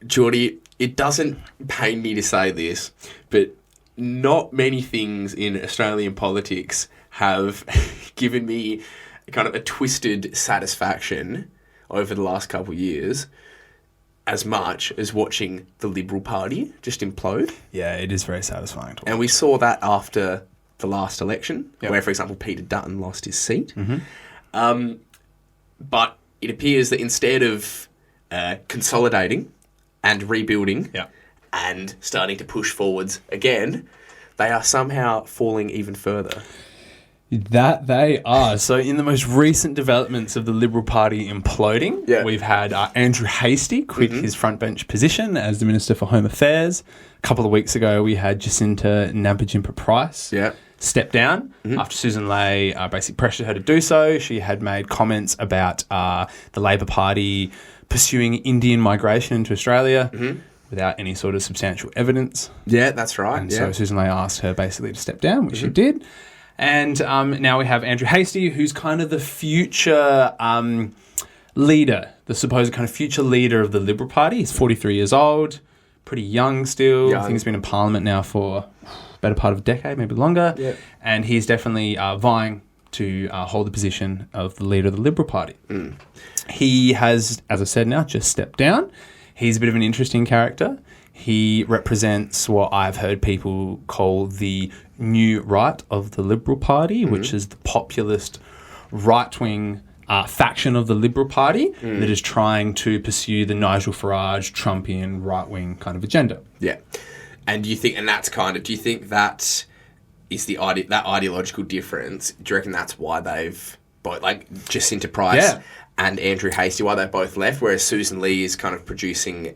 Geordie, it doesn't pain me to say this, but not many things in Australian politics have given me kind of a twisted satisfaction over the last couple of years as much as watching the Liberal Party just implode. Yeah, it is very satisfying. And we saw that after the last election, Yep. where, for example, Peter Dutton lost his seat. But it appears that instead of consolidating and rebuilding Yeah. and starting to push forwards again, they are somehow falling even further. That they are. So in the most recent developments of the Liberal Party imploding, Yeah. we've had Andrew Hastie quit his frontbench position as the Minister for Home Affairs. A couple of weeks ago, we had Jacinta Nampijinpa-Price step down after Susan Ley basically pressured her to do so. She had made comments about the Labor Party pursuing Indian migration into Australia without any sort of substantial evidence. Yeah, that's right. And so Susan Ley asked her basically to step down, which she did. And now we have Andrew Hastie, who's kind of the future leader, the supposed kind of future leader of the Liberal Party. He's 43 years old, pretty young still. I think he's been in Parliament now for better part of a decade, maybe longer. Yeah. And he's definitely vying to hold the position of the leader of the Liberal Party. He has, as I said now, just stepped down. He's a bit of an interesting character. He represents what I've heard people call the new right of the Liberal Party, which is the populist right-wing faction of the Liberal Party that is trying to pursue the Nigel Farage, Trumpian right-wing kind of agenda. Yeah. And do you think, and that's kind of, do you think that is the that ideological difference? Do you reckon that's why they've both, like Jacinta Price and Andrew Hastie, why they both left, whereas Susan Ley is kind of pursuing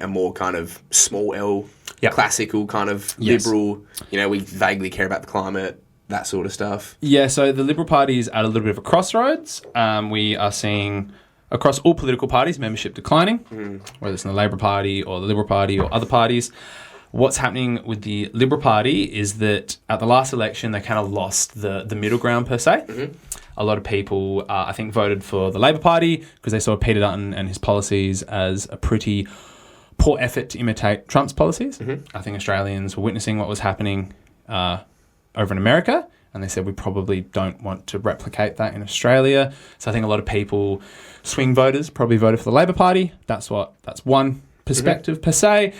a more kind of small L, classical kind of liberal, we vaguely care about the climate, that sort of stuff? Yeah, so the Liberal Party is at a little bit of a crossroads. We are seeing across all political parties membership declining, whether it's in the Labor Party or the Liberal Party or other parties. What's happening with the Liberal Party is that at the last election, they kind of lost the middle ground per se. A lot of people, I think, voted for the Labor Party because they saw Peter Dutton and his policies as a pretty poor effort to imitate Trump's policies. I think Australians were witnessing what was happening over in America, and they said we probably don't want to replicate that in Australia. So I think a lot of people, swing voters, probably voted for the Labor Party. That's one perspective per se.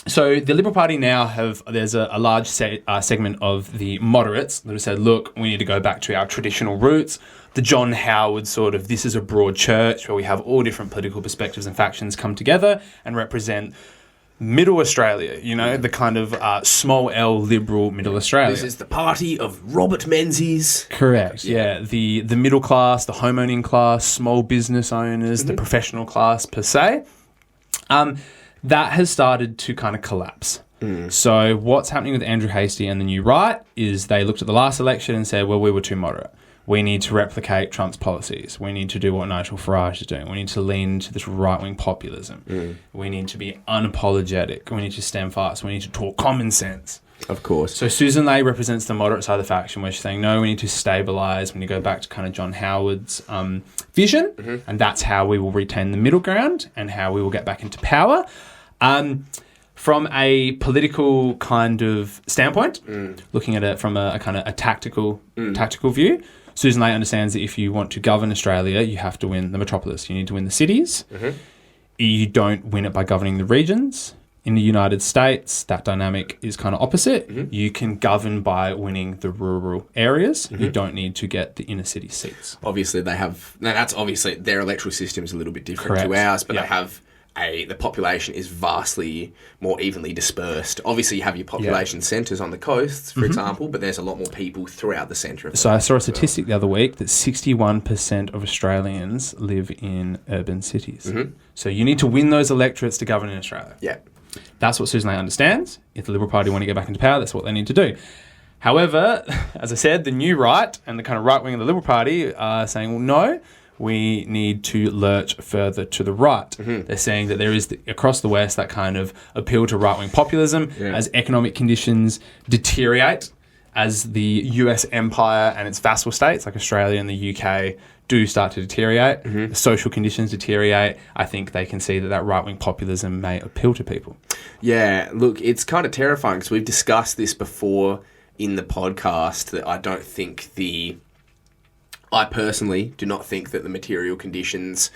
So the Liberal Party now there's a large segment of the moderates that have said, look, we need to go back to our traditional roots. The John Howard sort of, this is a broad church where we have all different political perspectives and factions come together and represent middle Australia, the kind of small L liberal middle Australia. This is the party of Robert Menzies. Correct, yeah. The middle class, the home owning class, small business owners, the professional class per se. That has started to kind of collapse. So what's happening with Andrew Hastie and the New Right is they looked at the last election and said, well, we were too moderate. We need to replicate Trump's policies. We need to do what Nigel Farage is doing. We need to lean into this right-wing populism. We need to be unapologetic. We need to stand fast. We need to talk common sense. Of course. So Susan Ley represents the moderate side of the faction where she's saying, no, we need to stabilise. We need to go back to kind of John Howard's vision, and that's how we will retain the middle ground and how we will get back into power. From a political kind of standpoint, looking at it from a kind of a tactical view, Susan Ley understands that if you want to govern Australia, you have to win the metropolis. You need to win the cities. You don't win it by governing the regions. In the United States, that dynamic is kind of opposite. You can govern by winning the rural areas. You don't need to get the inner city seats. Obviously, that's obviously their electoral system is a little bit different to ours, but they have the population is vastly more evenly dispersed. Obviously, you have your population centres on the coasts, for example, but there's a lot more people throughout the centre. So I saw a statistic the other week that 61% of Australians live in urban cities. So you need to win those electorates to govern in Australia. Yeah. That's what Susan Ley understands. If the Liberal Party want to get back into power, that's what they need to do. However, as I said, the New Right and the kind of right wing of the Liberal Party are saying, well, no, we need to lurch further to the right. They're saying that there is, across the West, that kind of appeal to right-wing populism as economic conditions deteriorate, as the US empire and its vassal states, like Australia and the UK, do start to deteriorate, the social conditions deteriorate, I think they can see that right-wing populism may appeal to people. Yeah, look, it's kind of terrifying because we've discussed this before in the podcast that I personally do not think that the material conditions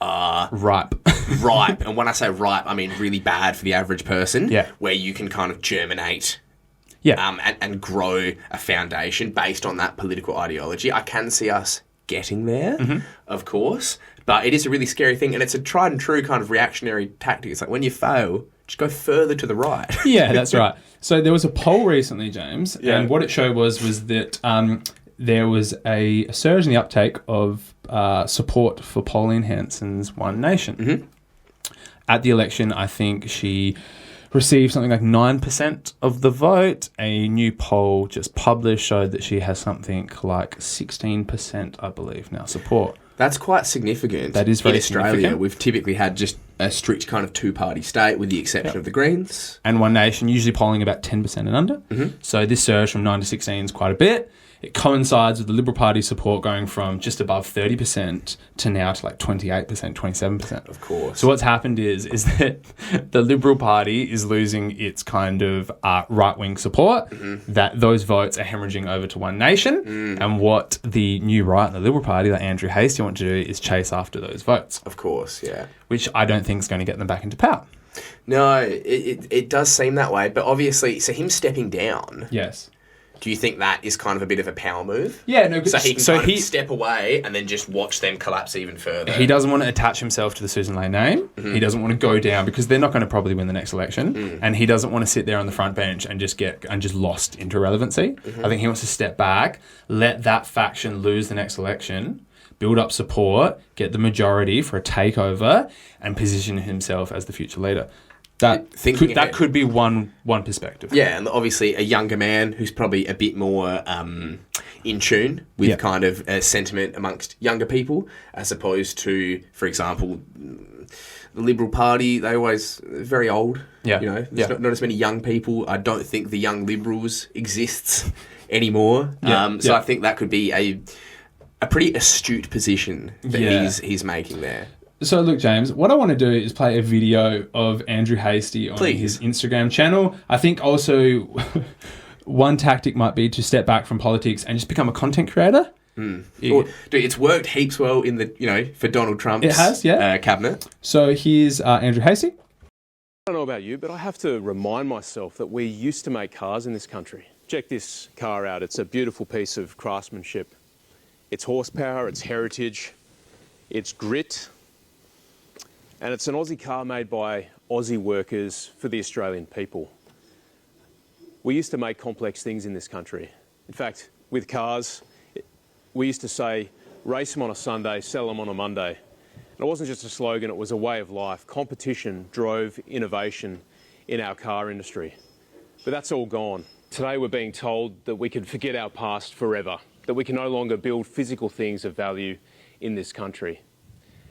are ripe. And when I say ripe, I mean really bad for the average person, where you can kind of germinate and grow a foundation based on that political ideology. I can see us getting there, of course, but it is a really scary thing, and it's a tried and true kind of reactionary tactic. It's like when you fail, just go further to the right. Yeah, that's right. So there was a poll recently, James, and what it showed was that there was a surge in the uptake of support for Pauline Hanson's One Nation. At the election, I think she received something like 9% of the vote. A new poll just published showed that she has something like 16%, I believe, now support. That's quite significant. That is very in Australia, significant. We've typically had just a strict kind of two-party state, with the exception of the Greens. And One Nation usually polling about 10% and under. So this surge from 9 to 16 is quite a bit. It coincides with the Liberal Party support going from just above 30% to now to like 28%, 27%. Of course. So what's happened is that the Liberal Party is losing its kind of right-wing support, that those votes are hemorrhaging over to One Nation, and what the new right and the Liberal Party, like Andrew Hastie, want to do is chase after those votes. Of course, yeah. Which I don't think is going to get them back into power. No, it does seem that way, but obviously, so him stepping down... Yes. Do you think that is kind of a bit of a power move? Yeah, no. So he can kind of step away and then just watch them collapse even further. He doesn't want to attach himself to the Susan Lane name. He doesn't want to go down because they're not going to probably win the next election. And he doesn't want to sit there on the front bench and just get lost into irrelevancy. I think he wants to step back, let that faction lose the next election, build up support, get the majority for a takeover, and position himself as the future leader. That could be one perspective. Yeah, and obviously a younger man who's probably a bit more in tune with kind of sentiment amongst younger people, as opposed to, for example, the Liberal Party. They always very old. Yeah, you know, there's not as many young people. I don't think the Young Liberals exists anymore. So I think that could be a pretty astute position that he's making there. So, look, James, what I want to do is play a video of Andrew Hastie on his Instagram channel. I think also one tactic might be to step back from politics and just become a content creator. Dude, it's worked heaps well in the, for Donald Trump's cabinet. So here's Andrew Hastie. I don't know about you, but I have to remind myself that we used to make cars in this country. Check this car out. It's a beautiful piece of craftsmanship. It's horsepower, it's heritage, it's grit. And it's an Aussie car made by Aussie workers for the Australian people. We used to make complex things in this country. In fact, with cars, we used to say, race them on a Sunday, sell them on a Monday. And it wasn't just a slogan, it was a way of life. Competition drove innovation in our car industry. But that's all gone. Today we're being told that we can forget our past forever, that we can no longer build physical things of value in this country.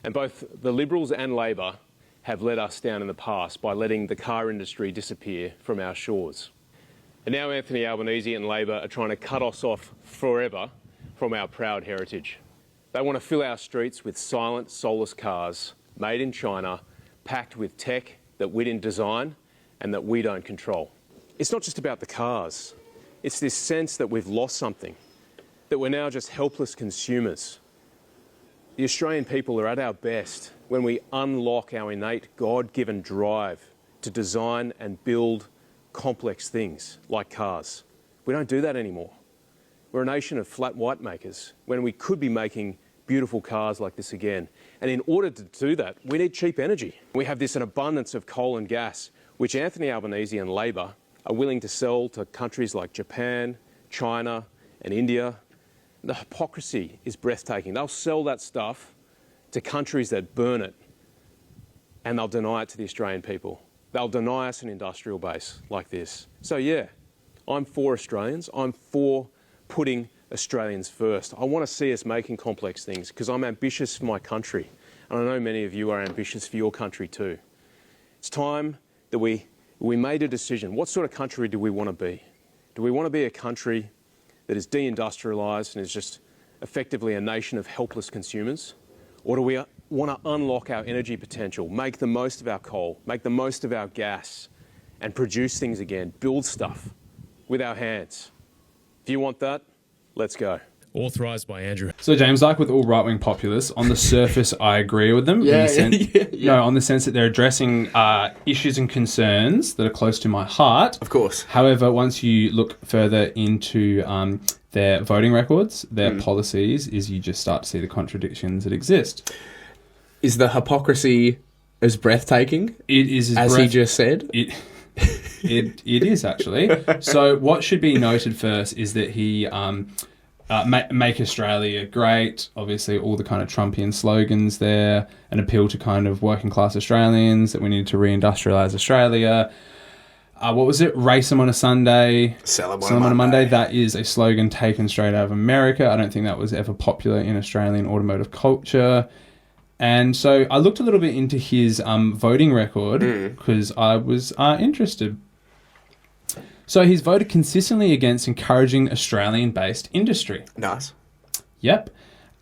And both the Liberals and Labor have let us down in the past by letting the car industry disappear from our shores. And now Anthony Albanese and Labor are trying to cut us off forever from our proud heritage. They want to fill our streets with silent, soulless cars made in China, packed with tech that we didn't design and that we don't control. It's not just about the cars. It's this sense that we've lost something, that we're now just helpless consumers. The Australian people are at our best when we unlock our innate God-given drive to design and build complex things like cars. We don't do that anymore. We're a nation of flat white makers when we could be making beautiful cars like this again. And in order to do that, we need cheap energy. We have an abundance of coal and gas, which Anthony Albanese and Labor are willing to sell to countries like Japan, China and India. The hypocrisy is breathtaking. They'll sell that stuff to countries that burn it, and they'll deny it to the Australian people. They'll deny us an industrial base like this. So yeah, I'm for Australians. I'm for putting Australians first. I want to see us making complex things because I'm ambitious for my country. And I know many of you are ambitious for your country too. It's time that we made a decision. What sort of country do we want to be? Do we want to be a country that is deindustrialised and is just effectively a nation of helpless consumers? Or do we want to unlock our energy potential, make the most of our coal, make the most of our gas, and produce things again, build stuff with our hands? If you want that, let's go. Authorised by Andrew. So, James, like with all right-wing populists, on the surface, I agree with them. Yeah. No, on the sense that they're addressing issues and concerns that are close to my heart. Of course. However, once you look further into their voting records, their policies, is you just start to see the contradictions that exist. Is the hypocrisy as breathtaking? It is as he just said. It is actually. So, what should be noted first is that he make Australia great. Obviously, all the kind of Trumpian slogans there, an appeal to kind of working class Australians that we need to reindustrialise Australia. What was it? Race them on a Sunday, sell them on a Monday. That is a slogan taken straight out of America. I don't think that was ever popular in Australian automotive culture. And so I looked a little bit into his voting record because I was interested. So he's voted consistently against encouraging Australian-based industry. Nice. Yep.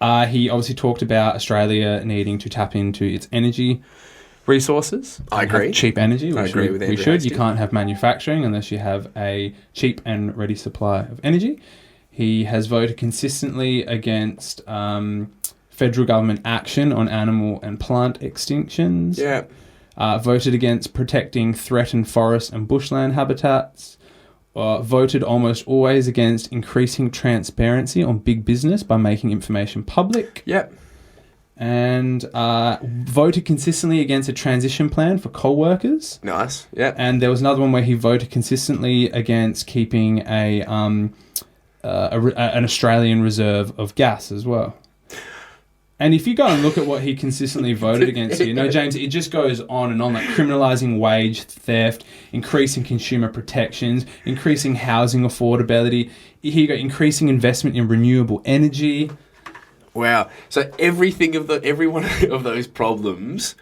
He obviously talked about Australia needing to tap into its energy resources. I agree. Cheap energy. I agree with Andrew we should. Hastie. You can't have manufacturing unless you have a cheap and ready supply of energy. He has voted consistently against federal government action on animal and plant extinctions. Yeah. Voted against protecting threatened forest and bushland habitats. Voted almost always against increasing transparency on big business by making information public. Yep. And voted consistently against a transition plan for coal workers. Nice. Yep. And there was another one where he voted consistently against keeping an Australian reserve of gas as well. And if you go and look at what he consistently voted against here, no, James, it just goes on and on, like criminalising wage theft, increasing consumer protections, increasing housing affordability. Here you go, increasing investment in renewable energy. Wow. So every one of those problems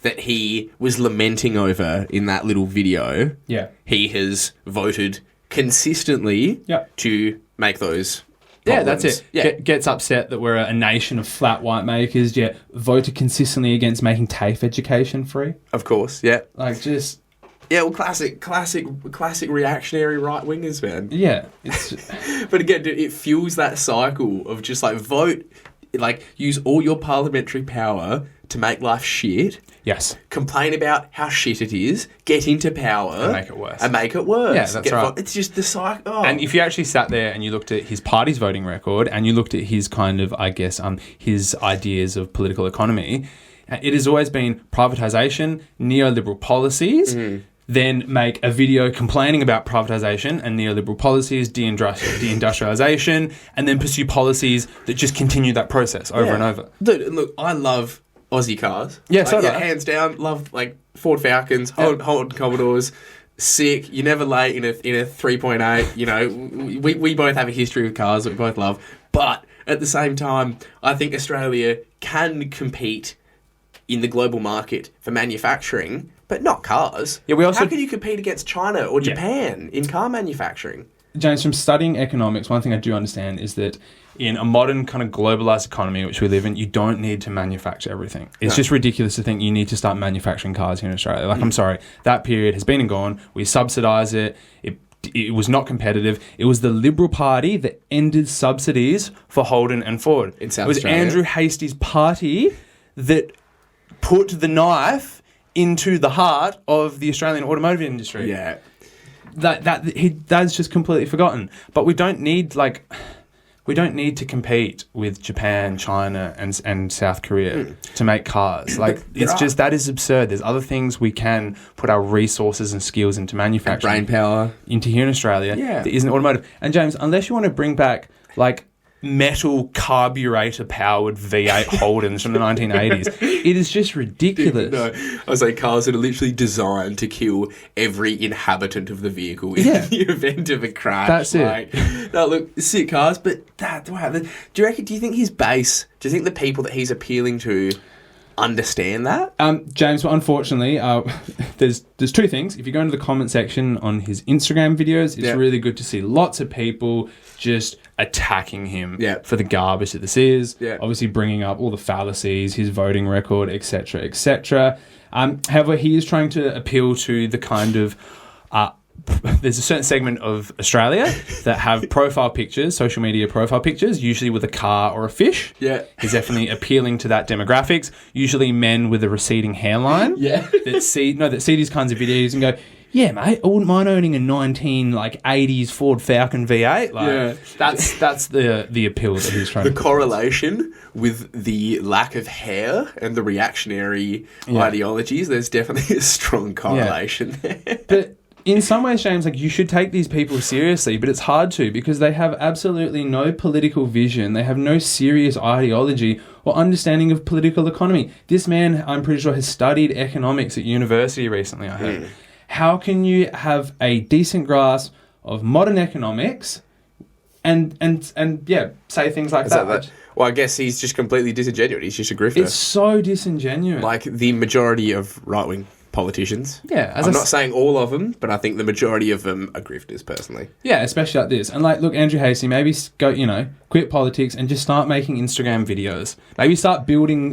that he was lamenting over in that little video, he has voted consistently to make those Yeah, problems. that's it. Yeah. Gets upset that we're a nation of flat white makers, yet voted consistently against making TAFE education free. Of course, yeah. Like, just... Yeah, well, classic reactionary right-wingers, man. Yeah. It's But again, dude, it fuels that cycle of just, like, vote, like, use all your parliamentary power to make life shit. Yes. Complain about how shit it is, get into power. And make it worse. Yeah, that's right. It's just the cycle. Oh. And if you actually sat there and you looked at his party's voting record and you looked at his kind of, I guess, his ideas of political economy, it has always been privatisation, neoliberal policies, then make a video complaining about privatisation and neoliberal policies, deindustrialisation, and then pursue policies that just continue that process over and over. Dude, look, I love Aussie cars. Yeah, so do I. Hands down, love like Ford Falcons, Holden Commodores. Sick. You're never late in a 3.8. You know, we both have a history with cars that we both love. But at the same time, I think Australia can compete in the global market for manufacturing, but not cars. Yeah, How can you compete against China or Japan in car manufacturing? James, from studying economics, one thing I do understand is that in a modern kind of globalized economy which we live in, you don't need to manufacture everything. It's just ridiculous to think you need to start manufacturing cars here in Australia. Like, I'm sorry, that period has been and gone. We subsidise it. It was not competitive. It was the Liberal Party that ended subsidies for Holden and Ford. In South It was Australia. Andrew Hastie's party that put the knife into the heart of the Australian automotive industry. Yeah. That's just completely forgotten. But we don't need to compete with Japan, China, and South Korea to make cars. Like, that is absurd. There's other things we can put our resources and skills into manufacturing, brain power into here in Australia. Yeah. That isn't automotive. And James, unless you want to bring back like metal carburetor powered V8 Holdens from the 1980s, it is just ridiculous. No, I was like, cars that are literally designed to kill every inhabitant of the vehicle in the event of a crash. That's it. No, look, sick cars, but do you think his base, do you think the people that he's appealing to understand that. James, well, unfortunately, there's two things. If you go into the comment section on his Instagram videos, it's really good to see lots of people just attacking him for the garbage that this is. Yeah. Obviously bringing up all the fallacies, his voting record, etc., etc. However, he is trying to appeal to the kind of... there's a certain segment of Australia that have profile pictures, social media profile pictures, usually with a car or a fish. Yeah. He's definitely appealing to that demographics. Usually men with a receding hairline. Yeah. that see these kinds of videos and go, yeah, mate, I wouldn't mind owning a 80s Ford Falcon V8. That's the appeal that he's trying to The correlation with the lack of hair and the reactionary ideologies, there's definitely a strong correlation there. But in some ways, James, you should take these people seriously, but it's hard to because they have absolutely no political vision. They have no serious ideology or understanding of political economy. This man, I'm pretty sure, has studied economics at university recently, I heard. How can you have a decent grasp of modern economics and say things like that? Well, I guess he's just completely disingenuous. He's just a grifter. It's so disingenuous. Like the majority of right-wing politicians. Yeah. I'm not saying all of them, but I think the majority of them are grifters, personally. Yeah, especially like this. And look, Andrew Hastie, maybe go, quit politics and just start making Instagram videos. Maybe start building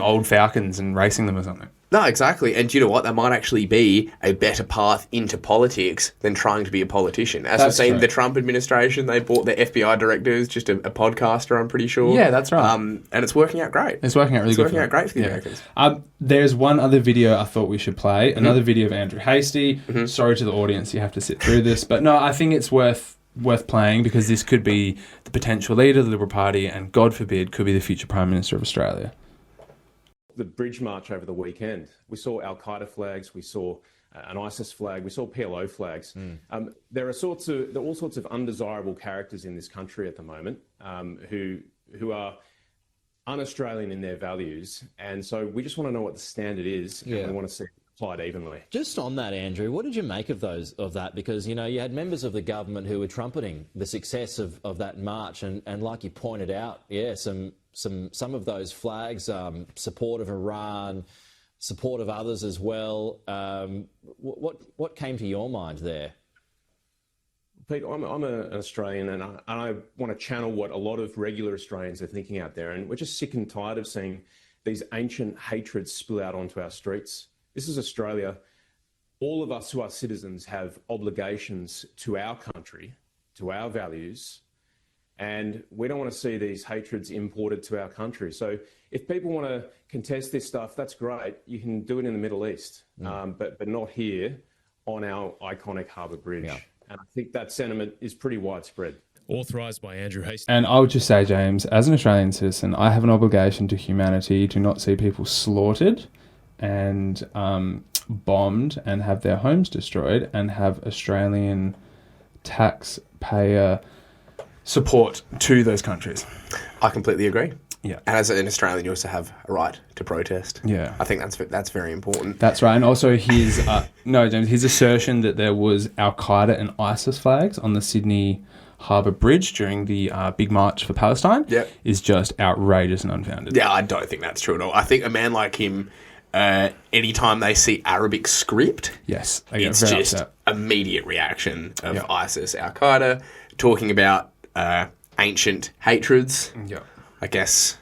old Falcons and racing them or something. No, exactly. And you know what? That might actually be a better path into politics than trying to be a politician. As we've seen, the Trump administration, they bought their FBI director who's just a podcaster, I'm pretty sure. Yeah, that's right. And it's working out great. It's working out really good. It's working out great for the Americans. There's one other video I thought we should play. Another video of Andrew Hastie. Sorry to the audience, you have to sit through this. But no, I think it's worth playing because this could be the potential leader of the Liberal Party and, God forbid, could be the future Prime Minister of Australia. The bridge march over the weekend, we saw Al-Qaeda flags, we saw an ISIS flag, we saw PLO flags. There are all sorts of undesirable characters in this country at the moment who are un-Australian in their values, and so we just want to know what the standard is, and we want to see it applied evenly. Just on that, Andrew, what did you make of that? Because you had members of the government who were trumpeting the success of that march, and like you pointed out, some of those flags, support of Iran, support of others as well. What came to your mind there? Pete, I'm an Australian, and I want to channel what a lot of regular Australians are thinking out there, and we're just sick and tired of seeing these ancient hatreds spill out onto our streets. This is Australia. All of us who are citizens have obligations to our country, to our values, and we don't want to see these hatreds imported to our country. So if people want to contest this stuff, that's great. You can do it in the Middle East, but not here on our iconic Harbour Bridge. Yeah. And I think that sentiment is pretty widespread. Authorised by Andrew Hastie. And I would just say, James, as an Australian citizen, I have an obligation to humanity to not see people slaughtered and bombed and have their homes destroyed and have Australian taxpayer support to those countries. I completely agree. Yeah. And as an Australian, you also have a right to protest. Yeah. I think that's very important. That's right. And also his his assertion that there was Al-Qaeda and ISIS flags on the Sydney Harbour Bridge during the big march for Palestine is just outrageous and unfounded. Yeah, I don't think that's true at all. I think a man like him, anytime they see Arabic script, it's just upset. Immediate reaction of ISIS, Al-Qaeda, talking about ancient hatreds. Yeah. I guess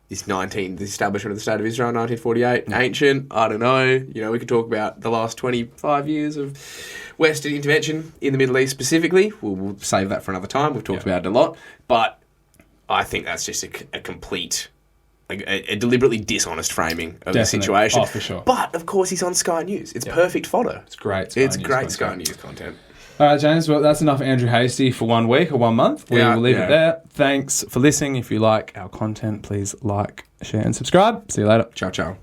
the establishment of the State of Israel in 1948, ancient, I don't know. We could talk about the last 25 years of Western intervention in the Middle East specifically. We'll save that for another time. We've talked about it a lot. But I think that's just a complete, a deliberately dishonest framing of the situation. Oh, for sure. But, of course, he's on Sky News. It's perfect fodder. It's great. It's great Sky News content. All right, James, well, that's enough Andrew Hastie for 1 week or 1 month. We will leave it there. Thanks for listening. If you like our content, please like, share and subscribe. See you later. Ciao, ciao.